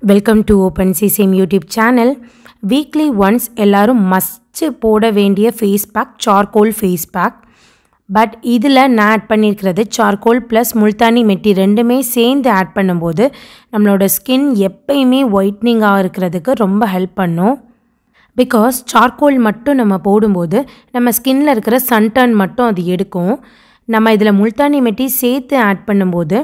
Welcome to open CCM YouTube channel. Weekly once எல்லோரும் must போட வேண்டிய face pack charcoal face pack. But இதில் நான் ஆட் பண்ணியிருக்கிறது சார்கோல் ப்ளஸ் முல்தானி மெட்டி ரெண்டுமே சேர்ந்து ஆட் பண்ணும்போது நம்மளோட ஸ்கின் எப்பயுமே ஒயிட்னிங்காக இருக்கிறதுக்கு ரொம்ப ஹெல்ப் பண்ணும். பிகாஸ் சார்கோல் மட்டும் நம்ம போடும்போது நம்ம ஸ்கின்னில் இருக்கிற சன்டர்ன் மட்டும் அது எடுக்கும். நம்ம இதில் முல்தானி மெட்டி சேர்த்து ஆட் பண்ணும்போது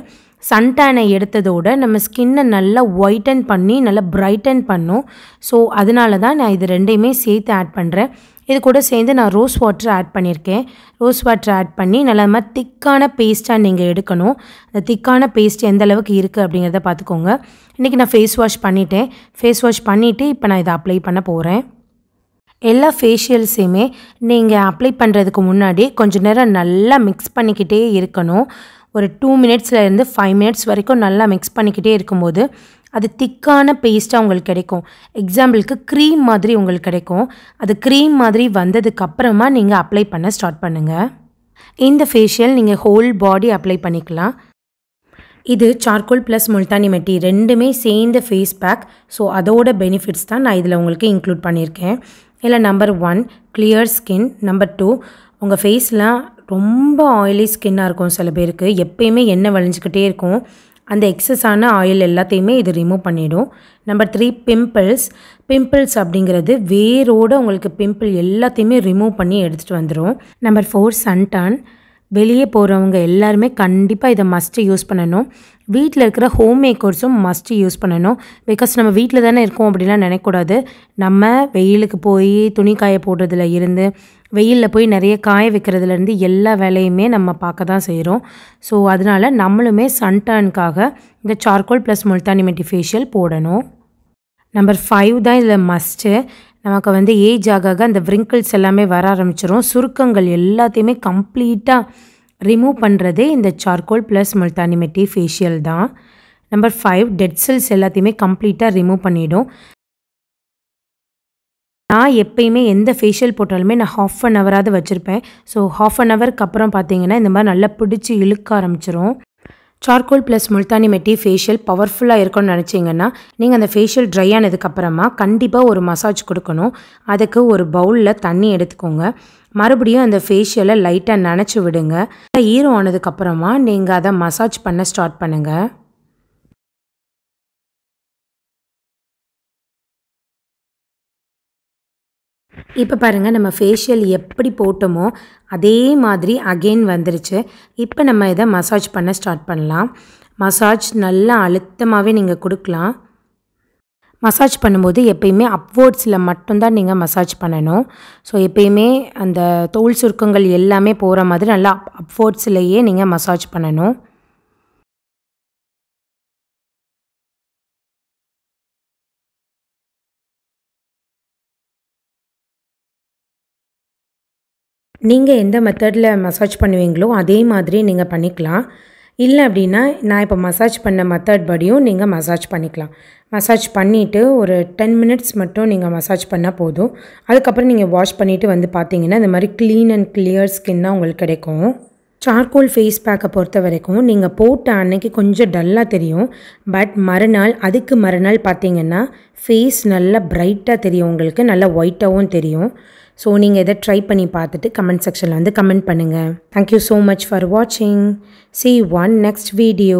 சன்டேனை எடுத்ததோடு நம்ம ஸ்கின்னை நல்லா ஒயிட்டன் பண்ணி நல்லா பிரைட்டன் பண்ணும். ஸோ அதனால தான் நான் இது ரெண்டையுமே சேர்த்து ஆட் பண்ணுறேன். இது கூட சேர்ந்து நான் ரோஸ் வாட்டர் ஆட் பண்ணியிருக்கேன். ரோஸ் வாட்டர் ஆட் பண்ணி நல்லா மாதிரி திக்கான பேஸ்ட்டாக நீங்கள் எடுக்கணும். அந்த திக்கான பேஸ்ட் எந்த அளவுக்கு இருக்குது அப்படிங்கிறத பார்த்துக்கோங்க. இன்றைக்கி நான் ஃபேஸ் வாஷ் பண்ணிட்டேன். ஃபேஸ் வாஷ் பண்ணிவிட்டு இப்போ நான் இதை அப்ளை பண்ண போகிறேன். எல்லா ஃபேஷியல்ஸையுமே நீங்கள் அப்ளை பண்ணுறதுக்கு முன்னாடி கொஞ்சம் நேரம் நல்லா மிக்ஸ் பண்ணிக்கிட்டே இருக்கணும். ஒரு 2 மினிட்ஸ்லேருந்து 5 மினிட்ஸ் வரைக்கும் நல்லா மிக்ஸ் பண்ணிக்கிட்டே இருக்கும்போது அது திக்கான பேஸ்ட்டாக உங்களுக்கு கிடைக்கும். எக்ஸாம்பிளுக்கு க்ரீம் மாதிரி உங்களுக்கு கிடைக்கும். அது க்ரீம் மாதிரி வந்ததுக்கப்புறமா நீங்கள் அப்ளை பண்ண ஸ்டார்ட் பண்ணுங்கள். இந்த ஃபேஷியல் நீங்கள் ஹோல் பாடி அப்ளை பண்ணிக்கலாம். இது சார்கோல் ப்ளஸ் முல்தானி மெட்டி ரெண்டுமே சேர்ந்த ஃபேஸ் பேக். ஸோ அதோட பெனிஃபிட்ஸ் தான் நான் இதில் உங்களுக்கு இன்க்ளூட் பண்ணியிருக்கேன். இல்லை நம்பர் 1 கிளியர் ஸ்கின். நம்பர் 2 உங்கள் ஃபேஸ்லாம் ரொம்ப ஆயிலி ஸ்கின்னாக இருக்கும். சில பேருக்கு எப்பயுமே எண்ணெய் வழிஞ்சிக்கிட்டே இருக்கும். அந்த எக்ஸஸான ஆயில் எல்லாத்தையுமே இது ரிமூவ் பண்ணிவிடும். நம்பர் 3 பிம்பிள்ஸ் அப்படிங்கிறது வேரோடு உங்களுக்கு பிம்பிள் எல்லாத்தையுமே ரிமூவ் பண்ணி எடுத்துகிட்டு வந்துடும். Number 4 suntan. வெளியே போகிறவங்க எல்லாருமே கண்டிப்பாக இதை மஸ்ட்டு யூஸ் பண்ணணும். வீட்டில் இருக்கிற ஹோம் மேக்கர்ஸும் மஸ்ட்டு யூஸ் பண்ணணும். பிகாஸ் நம்ம வீட்டில் தானே இருக்கோம் அப்படிலாம் நினைக்கக்கூடாது. நம்ம வெயிலுக்கு போய் துணி காய போடுறதுல இருந்து வெயிலில் போய் நிறைய காய வைக்கிறதுலேருந்து எல்லா வேலையுமே நம்ம பார்க்க தான் செய்கிறோம். ஸோ அதனால் நம்மளுமே சன்டானுக்காக இந்த சார்கோல் ப்ளஸ் முல்தானி மெட்டி ஃபேஷியல் போடணும். நம்பர் 5 தான் இதில் மஸ்ட்டு. நமக்கு ஏஜ் ஆக அந்த விரிங்கிள்ஸ் எல்லாமே வர ஆரம்பிச்சிடும். சுருக்கங்கள் எல்லாத்தையுமே கம்ப்ளீட்டாக ரிமூவ் பண்ணுறதே இந்த சார்கோல் ப்ளஸ் முல்தானி மெட்டி ஃபேஷியல் தான். நம்பர் 5 டெட் செல்ஸ் எல்லாத்தையுமே கம்ப்ளீட்டாக ரிமூவ் பண்ணிவிடும். நான் எப்பயுமே எந்த ஃபேஷியல் போட்டாலுமே நான் 1/2 ஹவராவது வச்சுருப்பேன். ஸோ 1/2 ஹவருக்கு அப்புறம் பார்த்தீங்கன்னா இந்த மாதிரி நல்லா பிடிச்சி இழுக்க ஆரம்பிச்சிரும். சார்கோல் ப்ளஸ் முல்தானி மெட்டி ஃபேஷியல் பவர்ஃபுல்லாக இருக்கும்னு நினச்சிங்கன்னா நீங்கள் அந்த ஃபேஷியல் ட்ரை ஆனதுக்கப்புறமா கண்டிப்பாக ஒரு மசாஜ் கொடுக்கணும். அதுக்கு ஒரு பவுலில் தண்ணி எடுத்துக்கோங்க. மறுபடியும் அந்த ஃபேஷியலை லைட்டாக நனைச்சி விடுங்க. ஈரம் ஆனதுக்கப்புறமா நீங்கள் அதை மசாஜ் பண்ண ஸ்டார்ட் பண்ணுங்கள். இப்போ பாருங்கள், நம்ம ஃபேஷியல் எப்படி போட்டோமோ அதே மாதிரி அகெயின் வந்துருச்சு. இப்போ நம்ம இதை மசாஜ் பண்ண ஸ்டார்ட் பண்ணலாம். மசாஜ் நல்லா அழுத்தமாகவே நீங்கள் கொடுக்கலாம். மசாஜ் பண்ணும்போது எப்பயுமே அப்வர்ட்ஸில் மட்டும்தான் நீங்கள் மசாஜ் பண்ணணும். ஸோ எப்பயுமே அந்த தோல் சுருக்கங்கள் எல்லாமே போகிற மாதிரி நல்லா அப்வர்ட்ஸ்லேயே நீங்கள் மசாஜ் பண்ணணும். நீங்கள் எந்த மெத்தடில் மசாஜ் பண்ணுவீங்களோ அதே மாதிரி நீங்கள் பண்ணிக்கலாம். இல்லை அப்படின்னா நான் இப்போ மசாஜ் பண்ண மெத்தட் படியும் நீங்கள் மசாஜ் பண்ணிக்கலாம். மசாஜ் பண்ணிவிட்டு ஒரு 10 மினிட்ஸ் மட்டும் நீங்கள் மசாஜ் பண்ணால் போதும். அதுக்கப்புறம் நீங்கள் வாஷ் பண்ணிவிட்டு பார்த்தீங்கன்னா இந்த மாதிரி க்ளீன் அண்ட் கிளியர் ஸ்கின்னாக உங்களுக்கு கிடைக்கும். சார்கோல் ஃபேஸ் பேக்கை பொறுத்த வரைக்கும் நீங்கள் போட்ட அன்னைக்கு கொஞ்சம் டல்லாக தெரியும். பட் அதுக்கு மறுநாள் பார்த்தீங்கன்னா ஃபேஸ் நல்லா பிரைட்டாக தெரியும். உங்களுக்கு நல்லா ஒயிட்டாகவும் தெரியும். ஸோ நீங்கள் இதை ட்ரை பண்ணி பார்த்துட்டு கமெண்ட் செக்ஷனில் கமெண்ட் பண்ணுங்கள். தேங்க்யூ ஸோ மச் ஃபார் வாட்சிங். See you on next video.